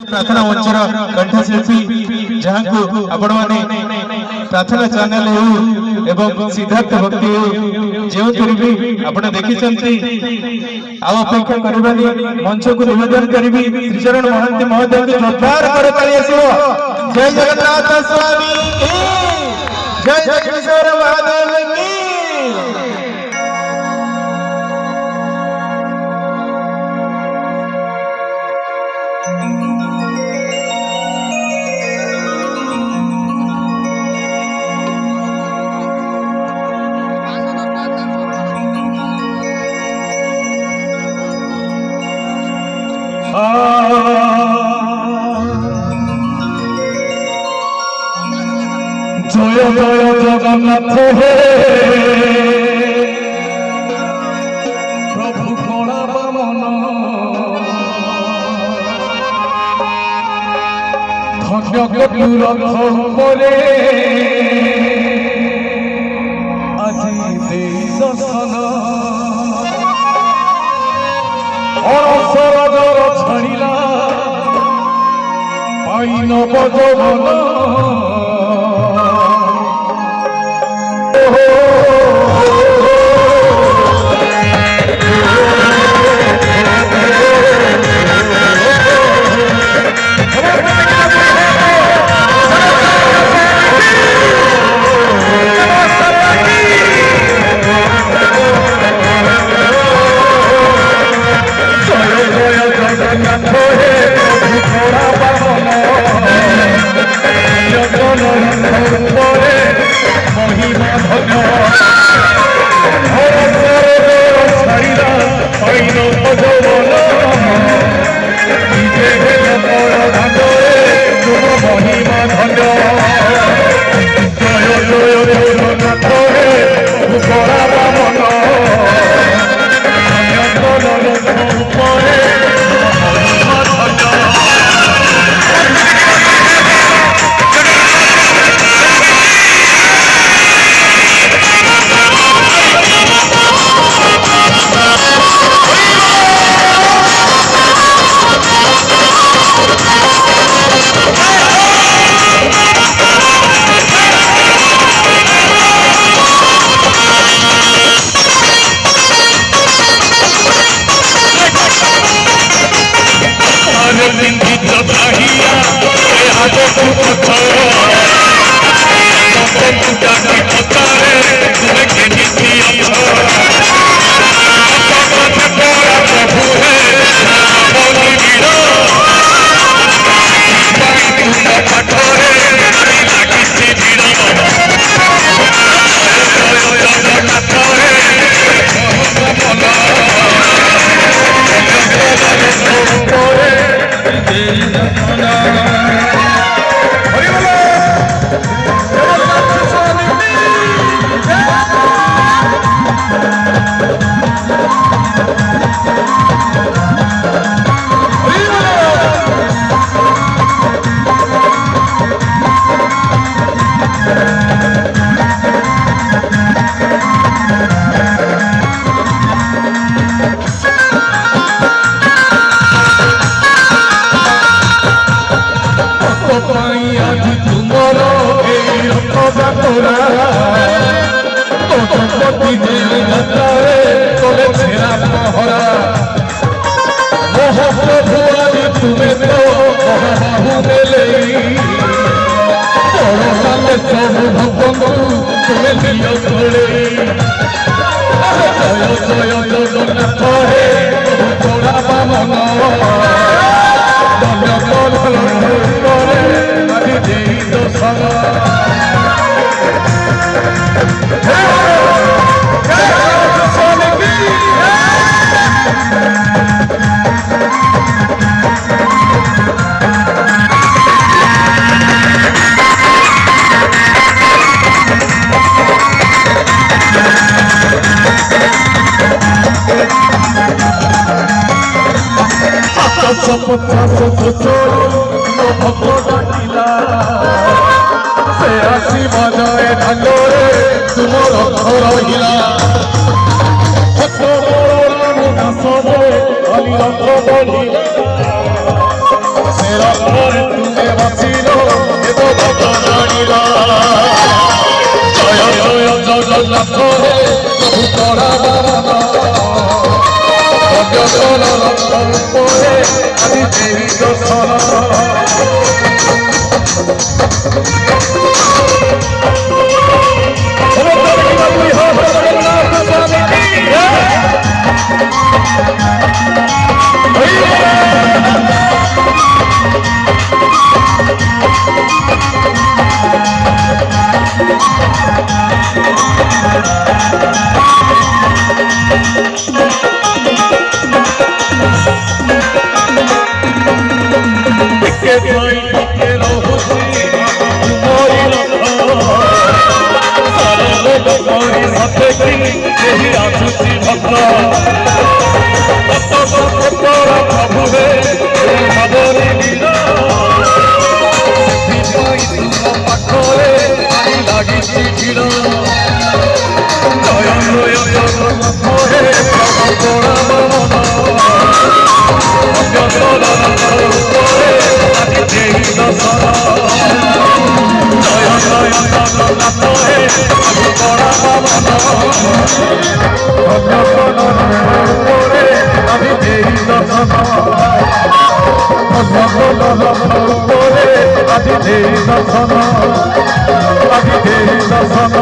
प्रार्थना मंचर कंठशिल्पी जहाँ को आपण माने प्रार्थना चैनल एवं सिद्धार्थ भक्ति जो भी आपण देखी आ अपेक्षा करवानी मंच को निवेदन करी श्रीचरण महांती महोदय को जोरदार करताली आसो। जय जगन्नाथ स्वामी की जय जगदीश्वर महादेव की। जय जय जगन्नाथ हे प्रभु कणा बामन धन्य कटु रथ परे আজি देई दर्शन अणसरजर छाड़िला पाई नव जवन ପରେ ତୁମେ ବସିଲ ଦେବ ଭକ୍ତ ଜାଣିଲା ଜୟ ଜୟ ଜଗନ୍ନାଥ ହେ ପ୍ରଭୁ ପରାବାରନ ଭଜନ ରକ୍ତ ଉପରେ ଆଜି ଦେଇ ଦର୍ଶନ Adhi Dei Darsana